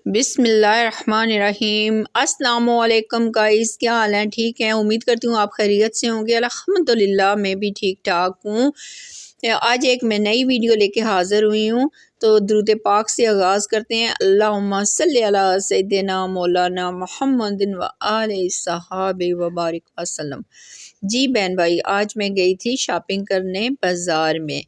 बिस्मिल्लाहिर्रहमानिर्रहीम। अस्सलामुअलैकुम गाइस, क्या हाल है? ठीक है, उम्मीद करती हूँ आप खैरियत से होंगे। अल्हम्दुलिल्लाह मैं भी ठीक ठाक हूँ। आज एक मैं नई वीडियो लेके हाज़िर हुई हूँ। तो दुरूद पाक से आगाज़ करते हैं। अल्लाहुम्मा सल्ली अला सय्यिदिना मौलाना मुहम्मदिन व आले सहाबे व बारिक वसल्लम। जी बहन भाई, आज मैं गई थी शॉपिंग करने बाज़ार में।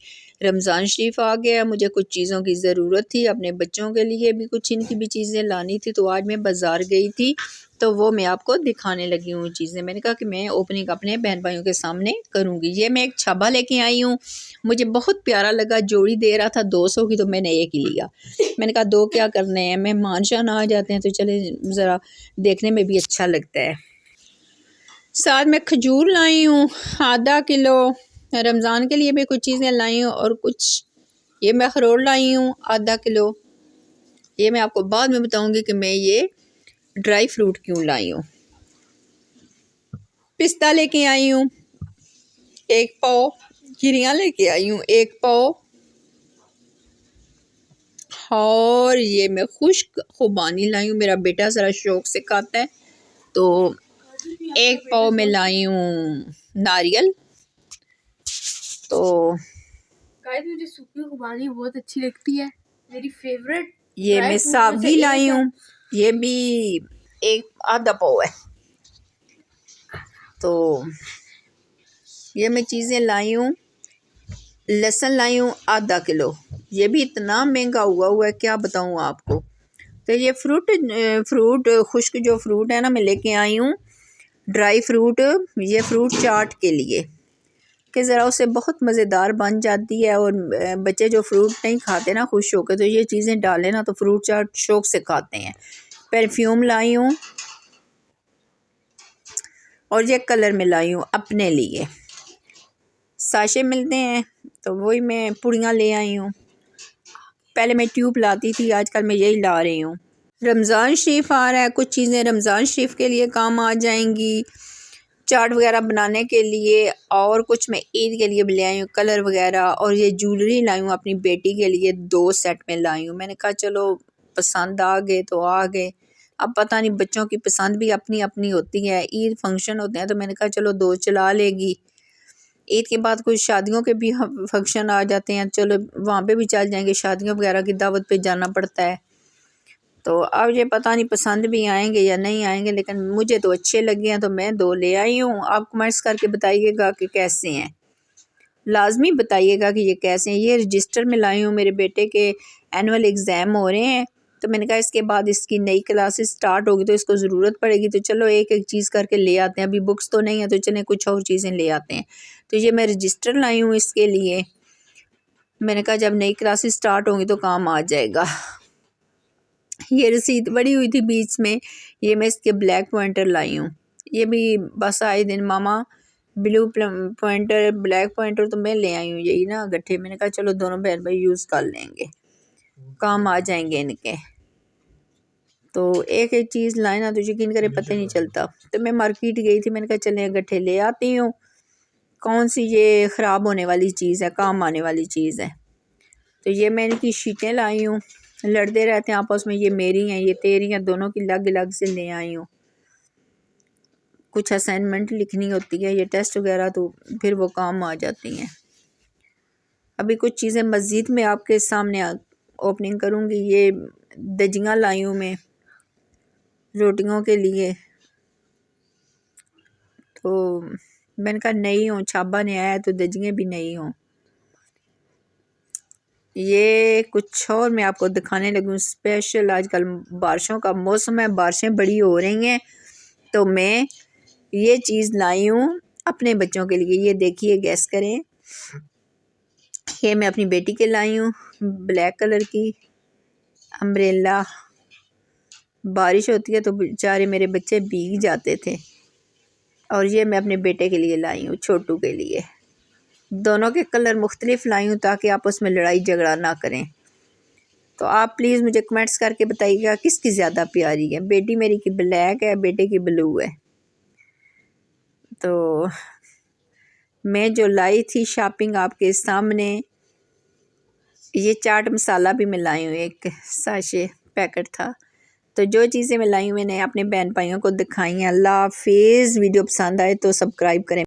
रमज़ान शरीफ आ गया, मुझे कुछ चीज़ों की ज़रूरत थी, अपने बच्चों के लिए भी कुछ इनकी भी चीज़ें लानी थी। तो आज मैं बाज़ार गई थी, तो वो मैं आपको दिखाने लगी हूँ चीज़ें। मैंने कहा कि मैं ओपनिंग अपने बहन भाइयों के सामने करूँगी। ये मैं एक छाबा लेके आई हूँ, मुझे बहुत प्यारा लगा। जोड़ी दे रहा था 200 की, तो मैंने एक ही लिया। मैंने कहा दो क्या करने हैं, मेहमान शान आ जाते हैं तो चले ज़रा देखने में भी अच्छा लगता है। साथ में खजूर लाई हूँ आधा किलो। रमज़ान के लिए भी कुछ चीज़ें लाई हूँ और कुछ ये मैं अखरोट लाई हूँ आधा किलो। ये मैं आपको बाद में बताऊंगी कि मैं ये ड्राई फ्रूट क्यों लाई हूँ। पिस्ता लेके आई हूँ 1 पाव। गिरियाँ लेके आई हूँ 1 पाव। और ये मैं खुश्क खुबानी लाई हूँ, मेरा बेटा ज़रा शौक से खाता है। तो 1 पाव में लाई हूँ नारियल। तो गाइस मुझे सूखी खुबानी बहुत अच्छी लगती है, मेरी फेवरेट। ये मैं सावगी लाई हूँ, ये भी एक आधा पाव है। तो ये मैं चीज़ें लाई हूँ। लहसुन लाई हूँ आधा किलो, ये भी इतना महंगा हुआ है क्या बताऊँ आपको। तो ये फ्रूट खुश्क जो फ्रूट है ना, मैं लेके आई हूँ ड्राई फ्रूट। ये फ्रूट चाट के लिए कि ज़रा उससे बहुत मज़ेदार बन जाती है। और बच्चे जो फ्रूट नहीं खाते ना खुश होकर, तो ये चीज़ें डालें ना तो फ्रूट चाट शौक से खाते हैं। परफ्यूम लाई हूँ और ये कलर में लाई हूँ अपने लिए। साशे मिलते हैं तो वही मैं पुड़ियाँ ले आई हूँ। पहले मैं ट्यूब लाती थी, आजकल मैं यही ला रही हूँ। रमज़ान शरीफ आ रहा है, कुछ चीज़ें रमज़ान शरीफ के लिए काम आ जाएंगी, चाट वगैरह बनाने के लिए। और कुछ मैं ईद के लिए भी ले आई हूँ, कलर वगैरह। और ये ज्वेलरी लाई हूँ अपनी बेटी के लिए, 2 सेट में लाई हूँ। मैंने कहा चलो पसंद आ गए तो आ गए। अब पता नहीं, बच्चों की पसंद भी अपनी अपनी होती है। ईद फंक्शन होते हैं तो मैंने कहा चलो 2 चला लेगी। ईद के बाद कुछ शादियों के भी फंक्शन आ जाते हैं, चलो वहाँ पे भी चल जाएंगे। शादियों वगैरह की दावत पे जाना पड़ता है। तो अब ये पता नहीं पसंद भी आएंगे या नहीं आएंगे, लेकिन मुझे तो अच्छे लगे हैं तो मैं 2 ले आई हूँ। आप कमेंट्स करके बताइएगा कि कैसे हैं, लाजमी बताइएगा कि ये कैसे हैं। ये रजिस्टर में लाई हूँ, मेरे बेटे के एनुअल एग्ज़ाम हो रहे हैं। तो मैंने कहा इसके बाद इसकी नई क्लासेस स्टार्ट होगी तो इसको ज़रूरत पड़ेगी, तो चलो एक एक चीज़ करके ले आते हैं। अभी बुक्स तो नहीं है तो चलें कुछ और चीज़ें ले आते हैं। तो ये मैं रजिस्टर लाई हूँ इसके लिए। मैंने कहा जब नई क्लासेस स्टार्ट होंगी तो काम आ जाएगा। ये रसीद बड़ी हुई थी बीच में, ये मैं इसके ब्लैक पॉइंटर लाई हूँ। ये भी बस आए दिन मामा ब्लू पॉइंटर ब्लैक पॉइंटर तो मैं ले आई हूँ, यही ना गट्ठे। मैंने कहा चलो दोनों बहन भाई यूज़ कर लेंगे, काम आ जाएंगे इनके। तो एक एक चीज़ लाए ना तो यकीन करे पता ही नहीं चलता। तो मैं मार्केट गई थी, मैंने कहा चले गट्ठे ले आती हूँ, कौन सी ये ख़राब होने वाली चीज़ है, काम आने वाली चीज़ है। तो ये मैं इनकी शीटें लाई हूँ, लड़ते रहते हैं आपस में, ये मेरी हैं ये तेरी हैं, दोनों की अलग अलग से ले आई हूँ। कुछ असाइनमेंट लिखनी होती है, ये टेस्ट वगैरह, तो फिर वो काम आ जाती हैं। अभी कुछ चीज़ें मस्जिद में आपके सामने ओपनिंग करूँगी। ये दजियाँ लाई हूँ मैं रोटियों के लिए। तो मैंने कहा नहीं हूँ, छाबा ने आया तो दजियाँ भी नहीं हूँ। ये कुछ और मैं आपको दिखाने लगी हूँ स्पेशल। आजकल बारिशों का मौसम है, बारिशें बड़ी हो रही हैं, तो मैं ये चीज़ लाई हूँ अपने बच्चों के लिए। ये देखिए, गैस करें, ये मैं अपनी बेटी के लाई हूँ ब्लैक कलर की अम्ब्रेला। बारिश होती है तो बेचारे मेरे बच्चे भीग जाते थे। और ये मैं अपने बेटे के लिए लाई हूँ, छोटू के लिए। दोनों के कलर मुख्तलिफ लाई हूँ ताकि आपस में लड़ाई झगड़ा ना करें। तो आप प्लीज़ मुझे कमेंट्स करके बताइएगा किसकी ज़्यादा प्यारी है। बेटी मेरी की ब्लैक है, बेटे की ब्लू है। तो मैं जो लाई थी शॉपिंग आपके सामने, ये चाट मसाला भी मैं लाई हूँ, एक साशे पैकेट था तो जो चीज़ें मैं लाई हूँ मैंने अपने बहन भाइयों को दिखाई हैं। अल्लाह हाफिज़। वीडियो पसंद आए तो सब्सक्राइब करें।